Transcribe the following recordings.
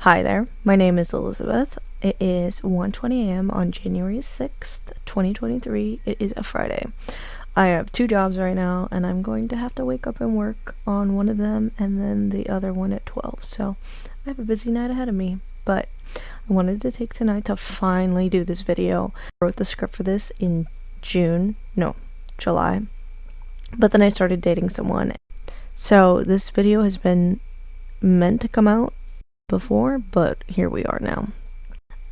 Hi there, my name is Elizabeth. It is 1:20 a.m. on January 6th, 2023. It is a Friday. I have two jobs right now, and I'm going to have to wake up and work on one of them and then the other one at 12. So I have a busy night ahead of me, but I wanted to take tonight to finally do this video. I wrote the script for this in July, but then I started dating someone. So this video has been meant to come out before, but here we are now.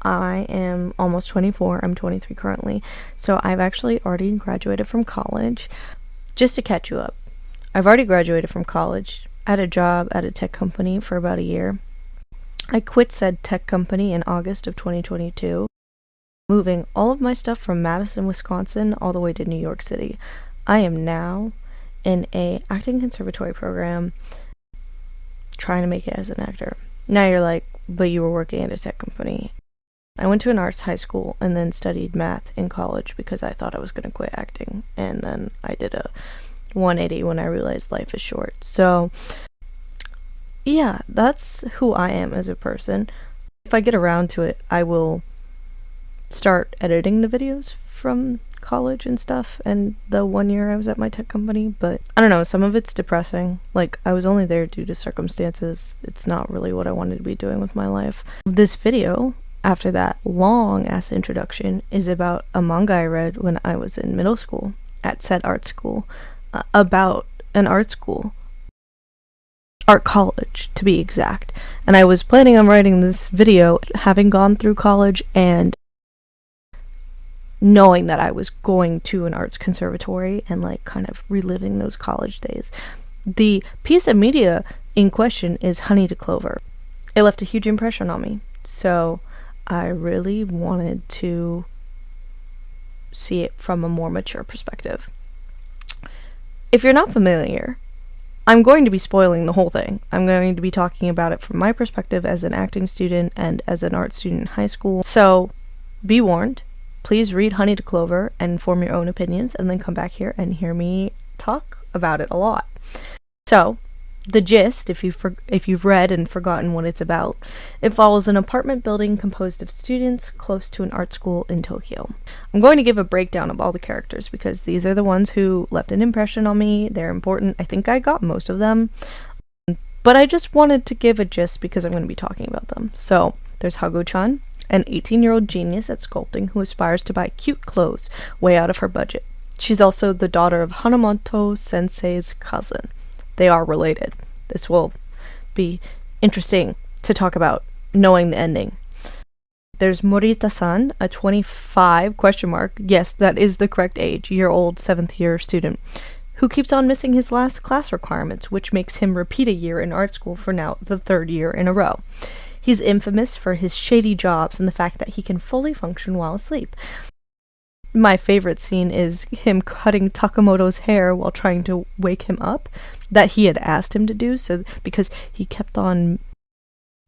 I am almost 24. I'm 23 currently, so I've actually already graduated from college. Just to catch you up, I've already graduated from college. I had a job at a tech company for about a year. I quit said tech company in August of 2022, moving all of my stuff from Madison, Wisconsin all the way to New York City. I am now in a acting conservatory program, trying to make it as an actor. Now you're like, but you were working at a tech company. I went to an arts high school and then studied math in college because I thought I was going to quit acting. And then I did a 180 when I realized life is short. So yeah, that's who I am as a person. If I get around to it, I will start editing the videos from college and stuff and the 1 year I was at my tech company, but I don't know, some of it's depressing. Like, I was only there due to circumstances. It's not really what I wanted to be doing with my life. This video, after that long ass introduction, is about a manga I read when I was in middle school at said art school, about an art college to be exact. And I was planning on writing this video having gone through college and knowing that I was going to an arts conservatory and like kind of reliving those college days. The piece of media in question is Honey to Clover. It left a huge impression on me, so I really wanted to see it from a more mature perspective. If you're not familiar, I'm going to be spoiling the whole thing. I'm going to be talking about it from my perspective as an acting student and as an art student in high school, so be warned. Please read Honey to Clover and form your own opinions, and then come back here and hear me talk about it a lot. So, the gist, if you've read and forgotten what it's about, it follows an apartment building composed of students close to an art school in Tokyo. I'm going to give a breakdown of all the characters because these are the ones who left an impression on me. They're important. I think I got most of them, but I just wanted to give a gist because I'm going to be talking about them. So, there's Hagu-chan, an 18-year-old genius at sculpting who aspires to buy cute clothes way out of her budget. She's also the daughter of Hanamoto sensei's cousin. They are related. This will be interesting to talk about, knowing the ending. There's Morita-san, a 25 ? Yes, that is the correct age, year-old 7th year student, who keeps on missing his last class requirements, which makes him repeat a year in art school for now the 3rd year in a row. He's infamous for his shady jobs and the fact that he can fully function while asleep. My favorite scene is him cutting Takemoto's hair while trying to wake him up, that he had asked him to do, so because he kept on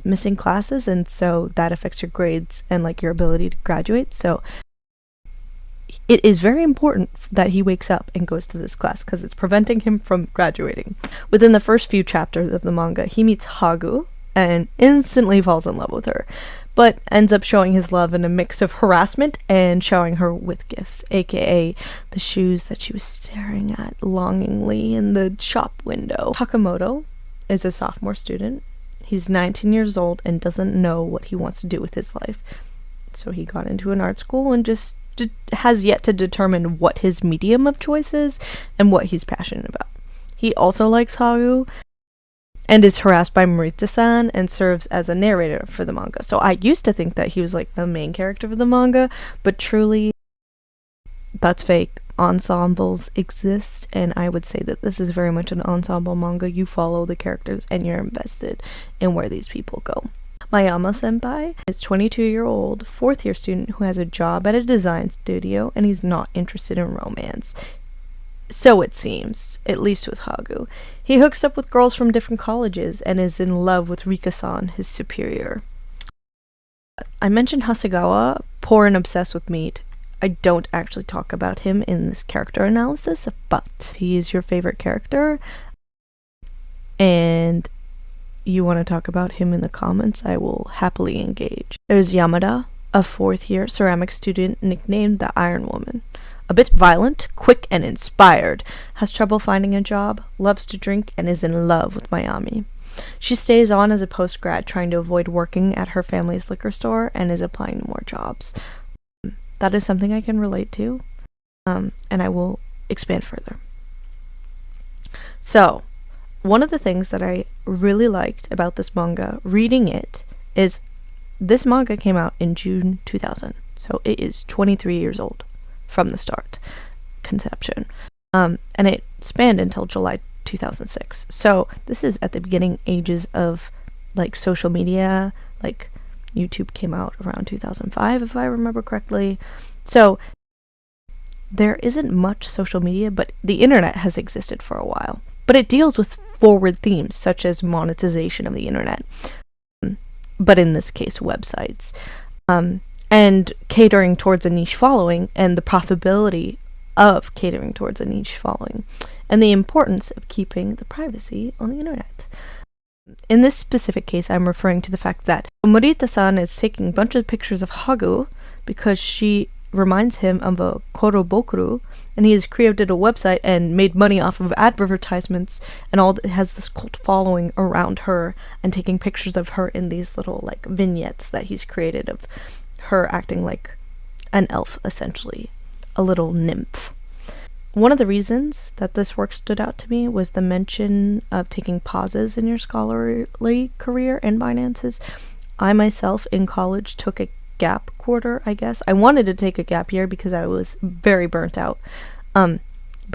missing classes, and so that affects your grades and like your ability to graduate. So it is very important that he wakes up and goes to this class because it's preventing him from graduating. Within the first few chapters of the manga, he meets Hagu and instantly falls in love with her, but ends up showing his love in a mix of harassment and showering her with gifts, aka the shoes that she was staring at longingly in the shop window. Takemoto is a sophomore student. He's 19 years old and doesn't know what he wants to do with his life. So he got into an art school and just has yet to determine what his medium of choice is and what he's passionate about. He also likes Hagu and is harassed by Morita-san and serves as a narrator for the manga. So I used to think that he was like the main character of the manga, but truly that's fake. Ensembles exist, and I would say that this is very much an ensemble manga. You follow the characters and you're invested in where these people go. Mayama senpai is 22-year-old 4th year student who has a job at a design studio, and he's not interested in romance. So it seems, at least with Hagu. He hooks up with girls from different colleges and is in love with Rika-san, his superior. I mentioned Hasegawa, poor and obsessed with meat. I don't actually talk about him in this character analysis, but he is your favorite character. And you want to talk about him in the comments, I will happily engage. There's Yamada, a 4th year ceramics student nicknamed the Iron Woman. A bit violent, quick, and inspired, has trouble finding a job, loves to drink, and is in love with Mayama. She stays on as a post-grad, trying to avoid working at her family's liquor store, and is applying to more jobs. That is something I can relate to, and I will expand further. So, one of the things that I really liked about this manga, reading it, is this manga came out in June 2000, so it is 23 years old from the start, conception, and it spanned until July 2006. So this is at the beginning ages of like social media. Like YouTube came out around 2005, if I remember correctly. So there isn't much social media, but the internet has existed for a while. But it deals with forward themes such as monetization of the internet, but in this case websites, and catering towards a niche following, and the profitability of catering towards a niche following, and the importance of keeping the privacy on the internet. In this specific case, I'm referring to the fact that Morita-san is taking a bunch of pictures of Hagu because she reminds him of a korobokuru, and he has created a website and made money off of advertisements, and has this cult following around her, and taking pictures of her in these little like vignettes that he's created of her acting like an elf, essentially, a little nymph. One of the reasons that this work stood out to me was the mention of taking pauses in your scholarly career and finances. I myself in college took a gap quarter, I guess. I wanted to take a gap year because I was very burnt out. But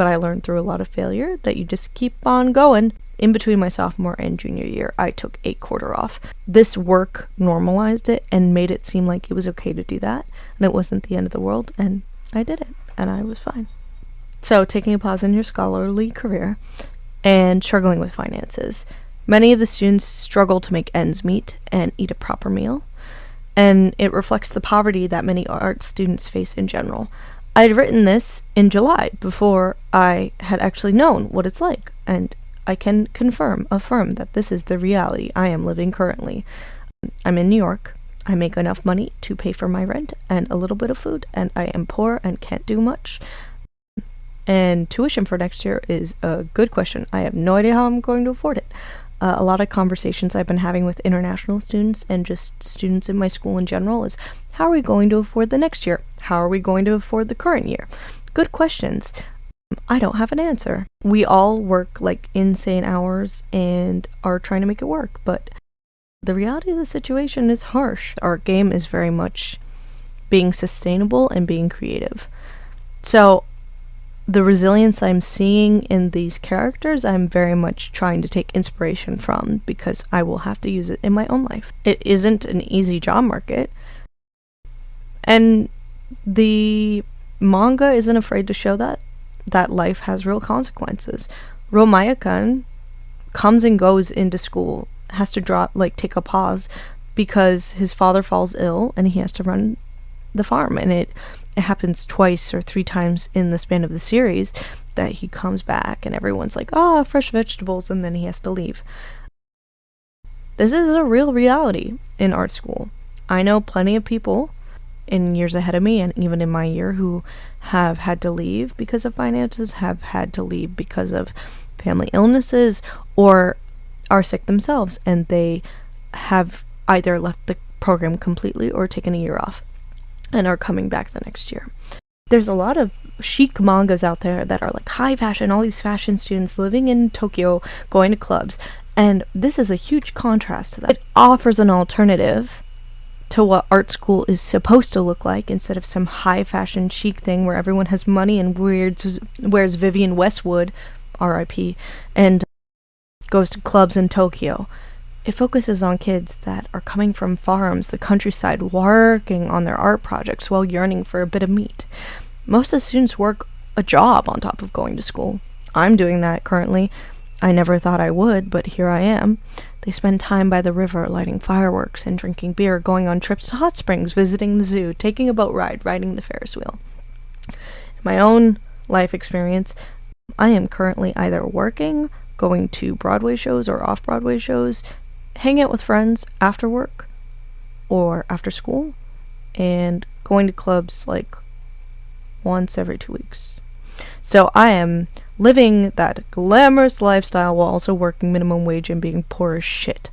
I learned through a lot of failure that you just keep on going. In between my sophomore and junior year, I took a quarter off. This work normalized it and made it seem like it was okay to do that, and it wasn't the end of the world, and I did it, and I was fine. So, taking a pause in your scholarly career and struggling with finances. Many of the students struggle to make ends meet and eat a proper meal, and it reflects the poverty that many art students face in general. I had written this in July before I had actually known what it's like, and I can affirm that this is the reality I am living currently. I'm in New York. I make enough money to pay for my rent and a little bit of food, and I am poor and can't do much. And tuition for next year is a good question. I have no idea how I'm going to afford it. A lot of conversations I've been having with international students and just students in my school in general is, how are we going to afford the next year? How are we going to afford the current year? Good questions. I don't have an answer. We all work like insane hours and are trying to make it work, but the reality of the situation is harsh. Our game is very much being sustainable and being creative. So the resilience I'm seeing in these characters, I'm very much trying to take inspiration from, because I will have to use it in my own life. It isn't an easy job market, and the manga isn't afraid to show that life has real consequences. Romaya-kun comes and goes into school, has to take a pause because his father falls ill and he has to run the farm, and it happens twice or 3 times in the span of the series that he comes back and everyone's like, fresh vegetables, and then he has to leave. This is a real reality in art school. I know plenty of people in years ahead of me, and even in my year, who have had to leave because of finances, have had to leave because of family illnesses, or are sick themselves, and they have either left the program completely or taken a year off and are coming back the next year. There's a lot of chic mangas out there that are like high fashion, all these fashion students living in Tokyo, going to clubs, and this is a huge contrast to that. It offers an alternative to what art school is supposed to look like, instead of some high fashion chic thing where everyone has money and wears Vivienne Westwood, R.I.P., and goes to clubs in Tokyo. It focuses on kids that are coming from farms, the countryside, working on their art projects while yearning for a bit of meat. Most of the students work a job on top of going to school. I'm doing that currently. I never thought I would, but here I am. They spend time by the river, lighting fireworks and drinking beer, going on trips to hot springs, visiting the zoo, taking a boat ride, riding the Ferris wheel. In my own life experience, I am currently either working, going to Broadway shows or off-Broadway shows, hanging out with friends after work or after school, and going to clubs like once every 2 weeks. So I am living that glamorous lifestyle while also working minimum wage and being poor as shit.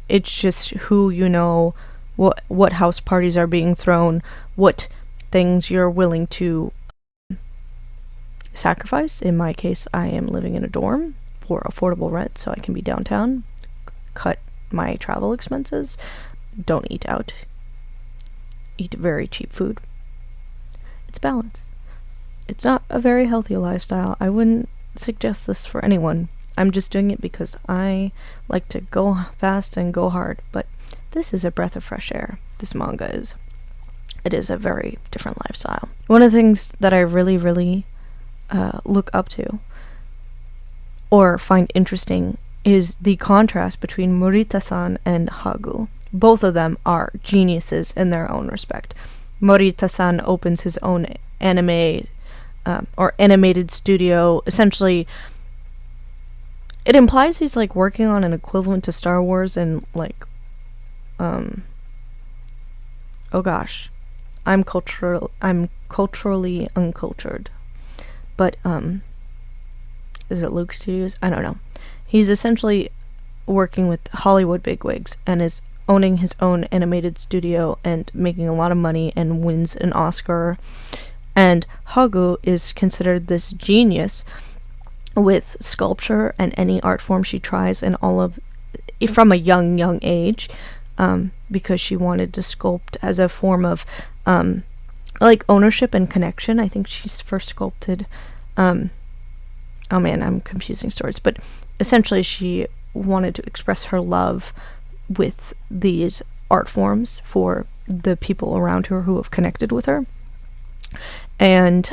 It's just who you know, what house parties are being thrown, what things you're willing to sacrifice. In my case, I am living in a dorm for affordable rent so I can be downtown, cut my travel expenses, don't eat out, eat very cheap food. It's balance. It's not a very healthy lifestyle. I wouldn't suggest this for anyone. I'm just doing it because I like to go fast and go hard, but this is a breath of fresh air. This manga is. It is a very different lifestyle. One of the things that I really, really look up to or find interesting is the contrast between Morita-san and Hagu. Both of them are geniuses in their own respect. Morita-san opens his own anime or animated studio. Essentially, it implies he's like working on an equivalent to Star Wars and like oh gosh, I'm culturally uncultured, but is it Luke Studios? I don't know. He's essentially working with Hollywood bigwigs and is owning his own animated studio and making a lot of money and wins an Oscar. And Hagu is considered this genius with sculpture and any art form she tries, and all of from a young age, because she wanted to sculpt as a form of like ownership and connection. I think she's first sculpted oh man, I'm confusing stories, but essentially she wanted to express her love with these art forms for the people around her who have connected with her. And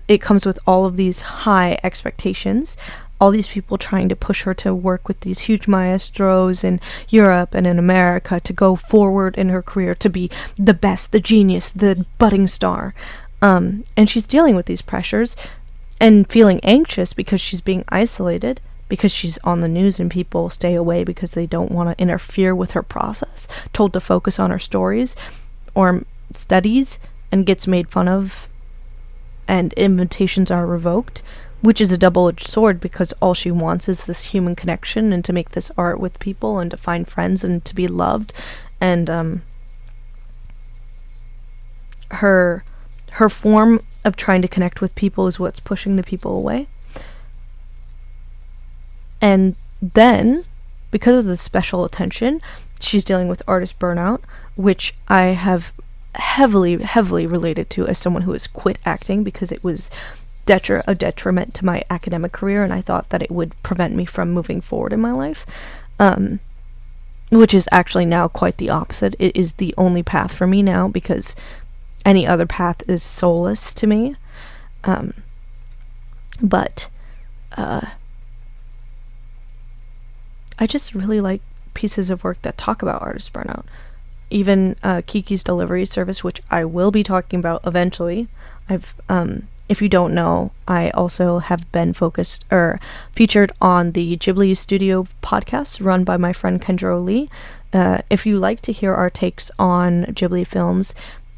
it comes with all of these high expectations, all these people trying to push her to work with these huge maestros in Europe and in America, to go forward in her career, to be the best, the genius, the budding star. And she's dealing with these pressures and feeling anxious because she's being isolated, because she's on the news and people stay away because they don't want to interfere with her process, told to focus on her stories or studies, and gets made fun of, and invitations are revoked, which is a double-edged sword because all she wants is this human connection and to make this art with people and to find friends and to be loved. And her form of trying to connect with people is what's pushing the people away. And then, because of the special attention, she's dealing with artist burnout, which I have heavily related to as someone who has quit acting because it was a detriment to my academic career, and I thought that it would prevent me from moving forward in my life, which is actually now quite the opposite. It is the only path for me now because any other path is soulless to me. But I just really like pieces of work that talk about artist burnout. Even Kiki's Delivery Service, which I will be talking about eventually. If you don't know, I also have been featured on the Ghibli Studio podcast run by my friend Kendra Lee. If you like to hear our takes on Ghibli films,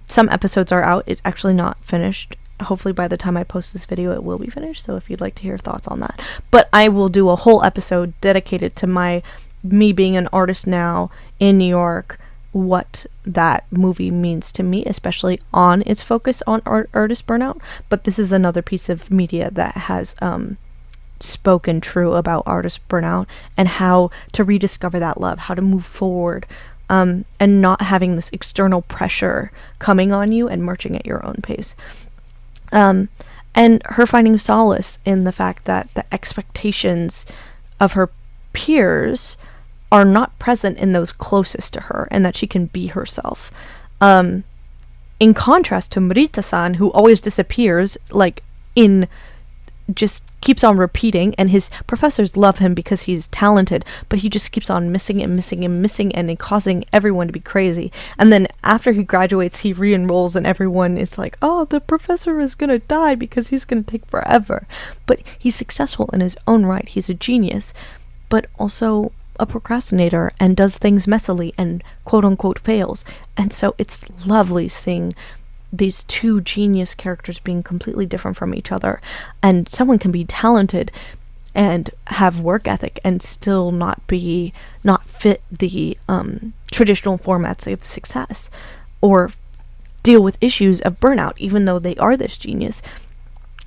some episodes are out. It's actually not finished. Hopefully by the time I post this video it will be finished, so if you'd like to hear thoughts on that. But I will do a whole episode dedicated to me being an artist now in New York, what that movie means to me, especially on its focus on artist burnout. But this is another piece of media that has spoken true about artist burnout and how to rediscover that love, how to move forward, and not having this external pressure coming on you and marching at your own pace. And her finding solace in the fact that the expectations of her peers are not present in those closest to her, and that she can be herself. In contrast to Morita-san, who always disappears, like in just keeps on repeating, and his professors love him because he's talented, but he just keeps on missing and missing and missing, and causing everyone to be crazy. And then after he graduates, he re-enrolls, and everyone is like, oh, the professor is gonna die because he's gonna take forever. But he's successful in his own right. He's a genius, but also a procrastinator, and does things messily and quote unquote fails. And so it's lovely seeing these two genius characters being completely different from each other. And someone can be talented and have work ethic and still not fit the traditional formats of success, or deal with issues of burnout even though they are this genius,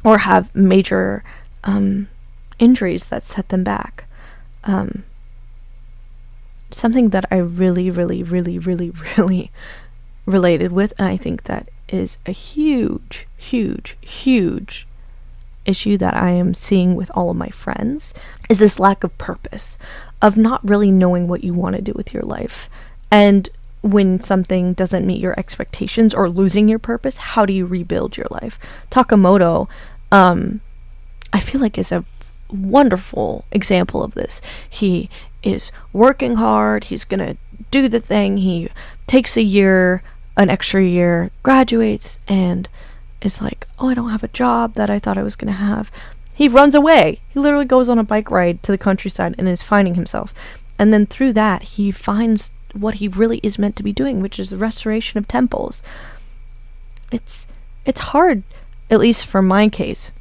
or have major injuries that set them back. Something that I really related with, and I think that is a huge issue that I am seeing with all of my friends, is this lack of purpose, of not really knowing what you want to do with your life. And when something doesn't meet your expectations, or losing your purpose, how do you rebuild your life? Takemoto, I feel like, is a wonderful example of this. He is working hard, he's gonna do the thing, he takes an extra year, graduates, and is like, oh, I don't have a job that I thought I was gonna have. He runs away. He literally goes on a bike ride to the countryside and is finding himself. And then through that, he finds what he really is meant to be doing, which is the restoration of temples. It's hard, at least for my case.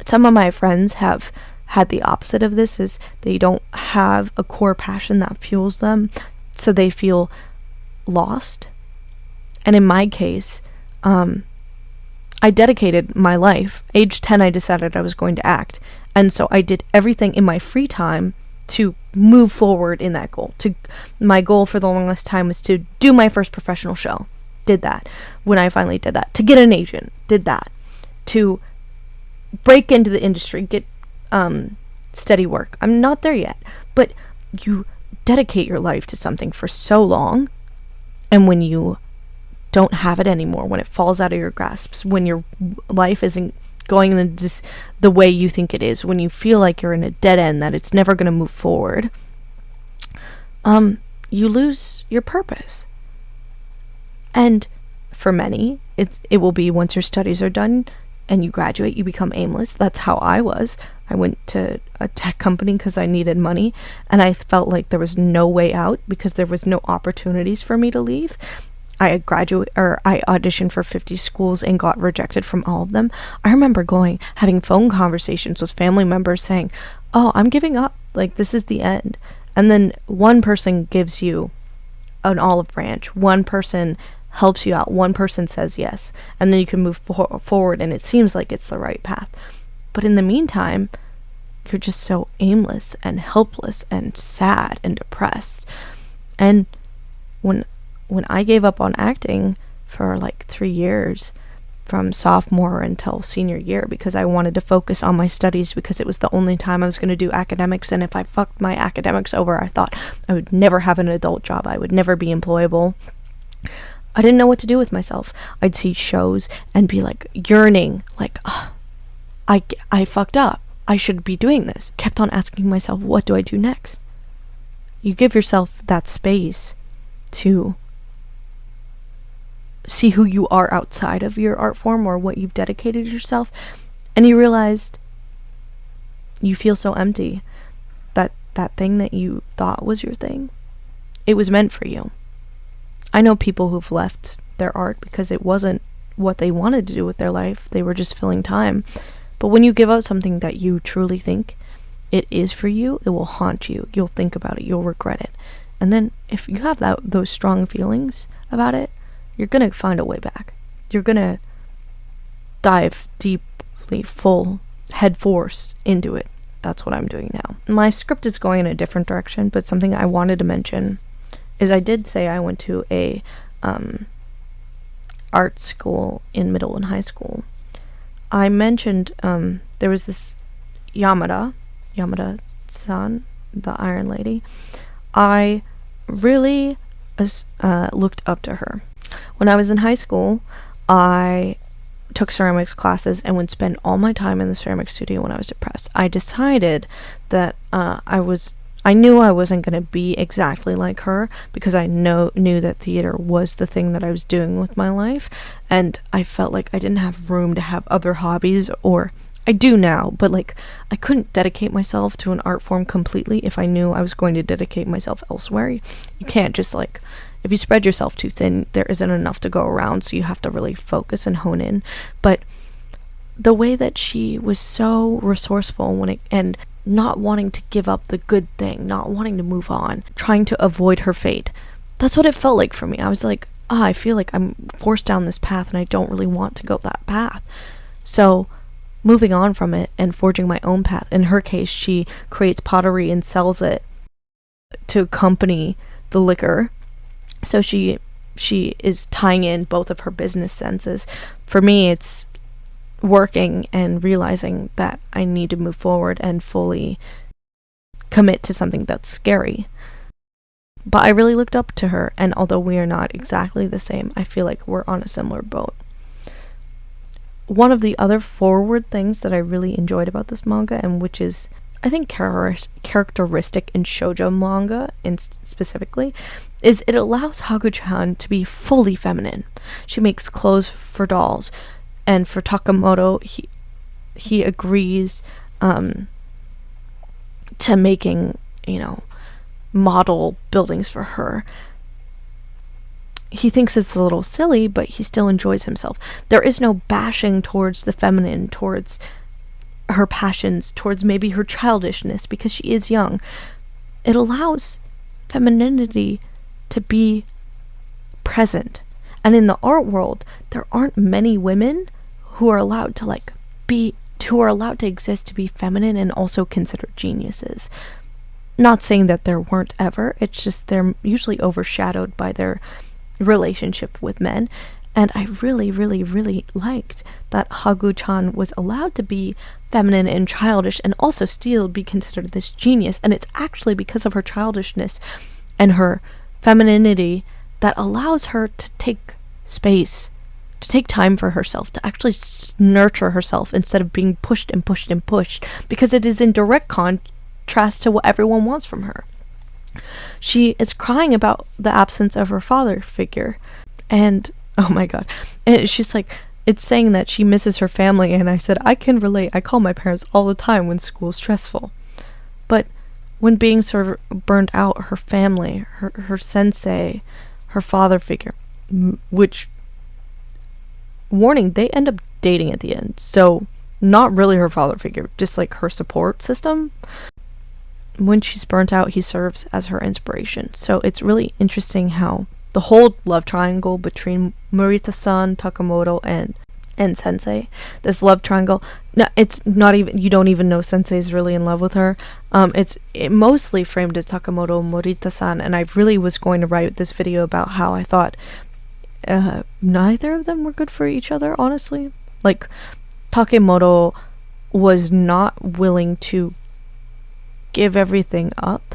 Some of my friends have had the opposite of this, is they don't have a core passion that fuels them, so they feel lost. And in my case, I dedicated my life. Age 10, I decided I was going to act. And so I did everything in my free time to move forward in that goal. My goal for the longest time was to do my first professional show. Did that. When I finally did that. To get an agent. Did that. To break into the industry. Get steady work. I'm not there yet. But you dedicate your life to something for so long, and when you don't have it anymore, when it falls out of your grasp, when your life isn't going the way you think it is, when you feel like you're in a dead end, that it's never going to move forward, you lose your purpose. And for many, it will be once your studies are done and you graduate, you become aimless. That's how I was. I went to a tech company because I needed money, and I felt like there was no way out because there was no opportunities for me to leave. I auditioned for 50 schools and got rejected from all of them. I remember having phone conversations with family members saying, oh, I'm giving up. Like, this is the end. And then one person gives you an olive branch. One person helps you out. One person says yes. And then you can move forward, and it seems like it's the right path. But in the meantime, you're just so aimless and helpless and sad and depressed. And when I gave up on acting for like 3 years, from sophomore until senior year, because I wanted to focus on my studies, because it was the only time I was going to do academics, and if I fucked my academics over, I thought I would never have an adult job. I would never be employable. I didn't know what to do with myself. I'd see shows and be like yearning, like, I fucked up. I should be doing this. Kept on asking myself, what do I do next? You give yourself that space to see who you are outside of your art form or what you've dedicated yourself, and you realized you feel so empty. That thing that you thought was your thing, it was meant for you. I know people who've left their art because it wasn't what they wanted to do with their life. They were just filling time. But when you give out something that you truly think it is for you, it will haunt you. You'll think about it. You'll regret it. And then if you have those strong feelings about it, you're going to find a way back. You're going to dive deeply, full head force into it. That's what I'm doing now. My script is going in a different direction, but something I wanted to mention is I did say I went to a art school in middle and high school. I mentioned there was this Yamada-san, the Iron Lady. I really looked up to her. When I was in high school, I took ceramics classes and would spend all my time in the ceramic studio when I was depressed. I decided that I knew I wasn't going to be exactly like her, because I knew that theater was the thing that I was doing with my life, and I felt like I didn't have room to have other hobbies, or I do now, but like I couldn't dedicate myself to an art form completely if I knew I was going to dedicate myself elsewhere. You can't just like, if you spread yourself too thin, there isn't enough to go around, so you have to really focus and hone in. But the way that she was so resourceful and not wanting to give up the good thing, not wanting to move on, trying to avoid her fate, that's what it felt like for me. I was like, I feel like I'm forced down this path and I don't really want to go that path. So moving on from it and forging my own path. In her case, she creates pottery and sells it to accompany the liquor. So she is tying in both of her business senses. For me, it's working and realizing that I need to move forward and fully commit to something that's scary. But I really looked up to her, and although we are not exactly the same, I feel like we're on a similar boat. One of the other forward things that I really enjoyed about this manga, and which is, I think, characteristic in shoujo manga specifically, is it allows Hagu-chan to be fully feminine. She makes clothes for dolls, and for Takemoto, he agrees to making, model buildings for her. He thinks it's a little silly, but he still enjoys himself. There is no bashing towards the feminine, towards her passions, towards maybe her childishness, because she is young. It allows femininity to be present. And in the art world, there aren't many women who are allowed to who are allowed to exist to be feminine and also considered geniuses. Not saying that there weren't ever, it's just they're usually overshadowed by their relationship with men. And I really, really, really liked that Hagu-chan was allowed to be feminine and childish and also still be considered this genius. And it's actually because of her childishness and her femininity that allows her to take space, to take time for herself, to actually nurture herself instead of being pushed and pushed and pushed, because it is in direct contrast to what everyone wants from her. She is crying about the absence of her father figure, and oh my god, and she's like, it's saying that she misses her family, and I said, I can relate. I call my parents all the time when school's stressful. But when being sort of burned out, her family, her sensei, her father figure, which, warning, they end up dating at the end, so not really her father figure, just like her support system. When she's burnt out, he serves as her inspiration. So it's really interesting how the whole love triangle between Morita-san, Takemoto, and Sensei, this love triangle, no, it's not even, you don't even know Sensei is really in love with her. It's mostly framed as Takemoto and Morita-san, and I really was going to write this video about how I thought neither of them were good for each other, honestly. Like, Takemoto was not willing to give everything up,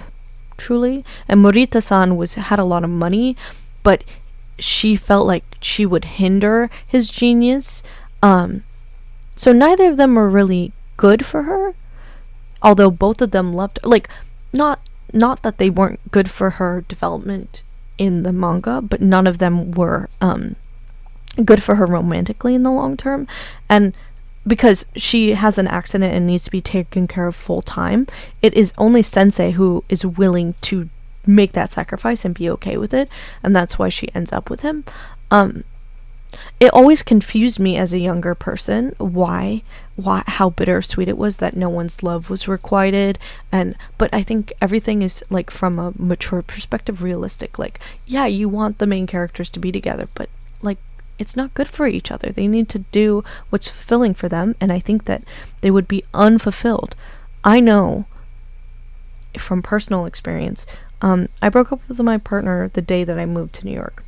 truly, and Morita-san had a lot of money, but she felt like she would hinder his genius. So neither of them were really good for her, although both of them loved her. Like, not that they weren't good for her development in the manga, but none of them were good for her romantically in the long term. And because she has an accident and needs to be taken care of full time, it is only Sensei who is willing to make that sacrifice and be okay with it, and that's why she ends up with him. It always confused me as a younger person why how bittersweet it was that no one's love was requited, but I think everything is, like, from a mature perspective, realistic. Like, yeah, you want the main characters to be together, but like, it's not good for each other. They need to do what's fulfilling for them, and I think that they would be unfulfilled. I know from personal experience, I broke up with my partner the day that I moved to New York.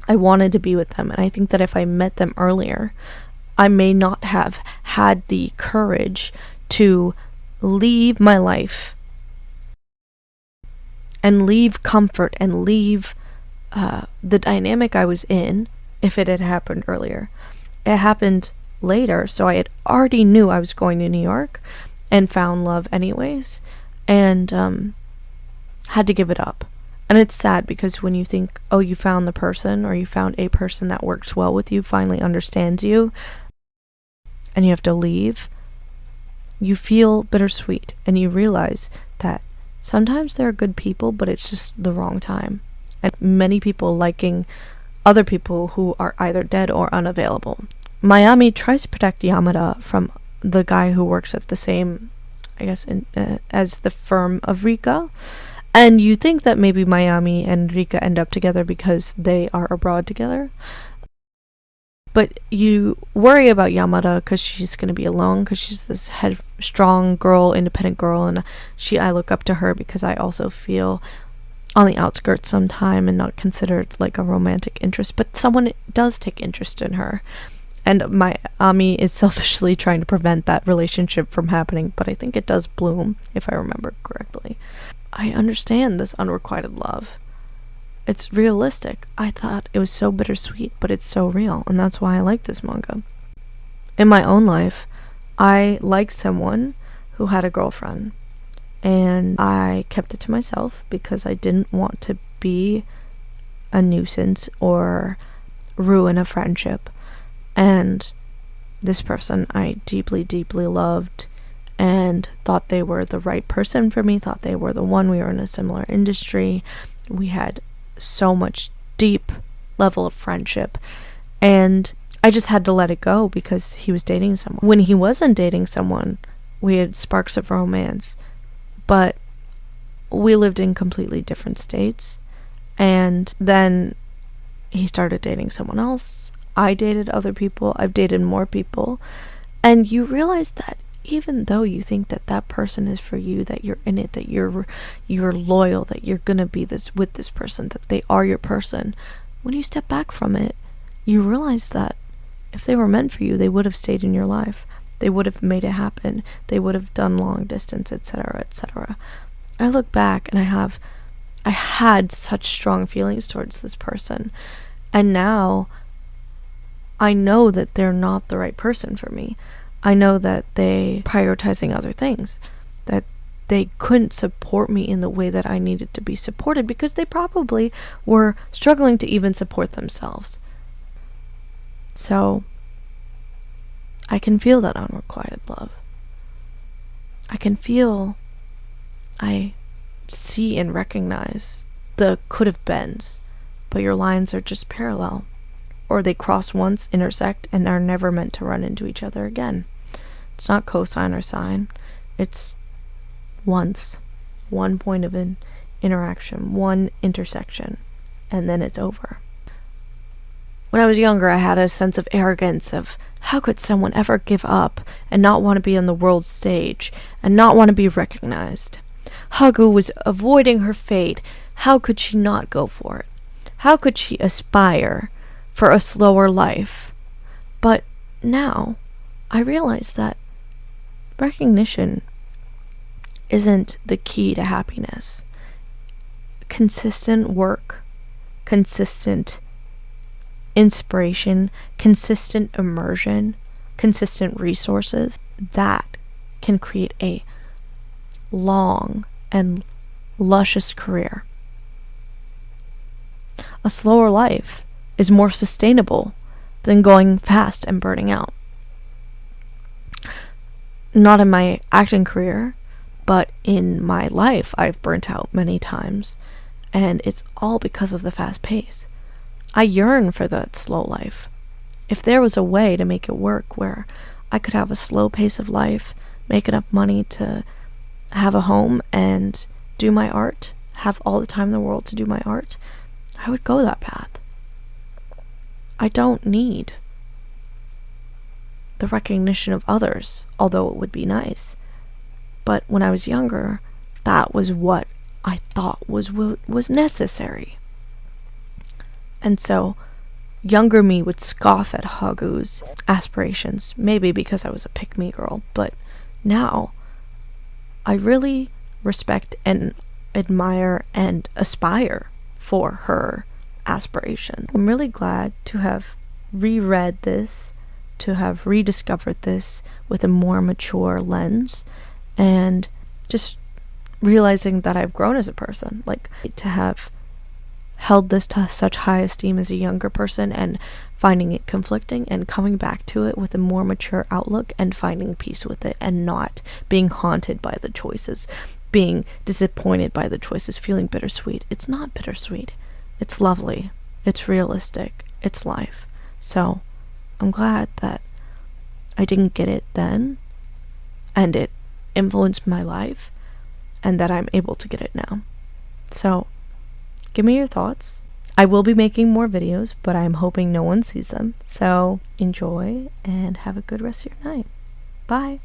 I wanted to be with them, and I think that if I met them earlier, I may not have had the courage to leave my life and leave comfort and leave the dynamic I was in if it had happened earlier. it happened later, so I had already knew I was going to New York and found love anyways, and had to give it up. And it's sad because when you think, oh, you found the person, or you found a person that works well with you, finally understands you, and you have to leave, you feel bittersweet, and you realize that sometimes there are good people, but it's just the wrong time. And many people liking other people who are either dead or unavailable. Mayami tries to protect Yamada from the guy who works at the same, I guess, as the firm of Rika. And you think that maybe Mayami and Rika end up together because they are abroad together. But you worry about Yamada because she's going to be alone, because she's this headstrong girl, independent girl, and I look up to her because I also feel on the outskirts sometime and not considered like a romantic interest, but someone does take interest in her. And my Ami is selfishly trying to prevent that relationship from happening, but I think it does bloom, if I remember correctly. I understand this unrequited love. It's realistic. I thought it was so bittersweet, but it's so real, and that's why I like this manga. In my own life, I liked someone who had a girlfriend, and I kept it to myself because I didn't want to be a nuisance or ruin a friendship. And this person I deeply, deeply loved and thought they were the right person for me, thought they were the one. We were in a similar industry. We had so much deep level of friendship, and I just had to let it go because he was dating someone. When he wasn't dating someone, we had sparks of romance, but we lived in completely different states. And then he started dating someone else. I dated other people. I've dated more people. And you realize that even though you think that that person is for you, that you're in it, that you're loyal, that you're gonna be this with this person, that they are your person, when you step back from it, you realize that if they were meant for you, they would have stayed in your life. They would have made it happen. They would have done long distance, etc., etc. I look back and I had such strong feelings towards this person, and now I know that they're not the right person for me. I know that they prioritizing other things, that they couldn't support me in the way that I needed to be supported because they probably were struggling to even support themselves. So I can feel that unrequited love. I can feel, I see and recognize the could have beens, but your lines are just parallel, or they cross once, intersect, and are never meant to run into each other again. It's not cosine or sine. It's once, one point of an interaction, one intersection, and then it's over. When I was younger, I had a sense of arrogance of how could someone ever give up and not want to be on the world stage and not want to be recognized. Hagu was avoiding her fate. How could she not go for it? How could she aspire for a slower life? But now I realize that recognition isn't the key to happiness. Consistent work, consistent inspiration, consistent immersion, consistent resources, that can create a long and luscious career. A slower life is more sustainable than going fast and burning out. Not in my acting career, but in my life, I've burnt out many times, and it's all because of the fast pace. I yearn for that slow life. If there was a way to make it work where I could have a slow pace of life, make enough money to have a home and do my art, have all the time in the world to do my art, I would go that path. I don't need the recognition of others, although it would be nice. But when I was younger, that was what I thought was necessary. And so, younger me would scoff at Hagu's aspirations, maybe because I was a pick-me girl, but now I really respect and admire and aspire for her aspirations. I'm really glad to have reread this to have rediscovered this with a more mature lens, and just realizing that I've grown as a person. Like, to have held this to such high esteem as a younger person and finding it conflicting, and coming back to it with a more mature outlook and finding peace with it, and not being haunted by the choices, being disappointed by the choices, feeling bittersweet. It's not bittersweet. It's lovely. It's realistic. It's life. So I'm glad that I didn't get it then, and it influenced my life, and that I'm able to get it now. So give me your thoughts. I will be making more videos, but I'm hoping no one sees them. So enjoy and have a good rest of your night. Bye.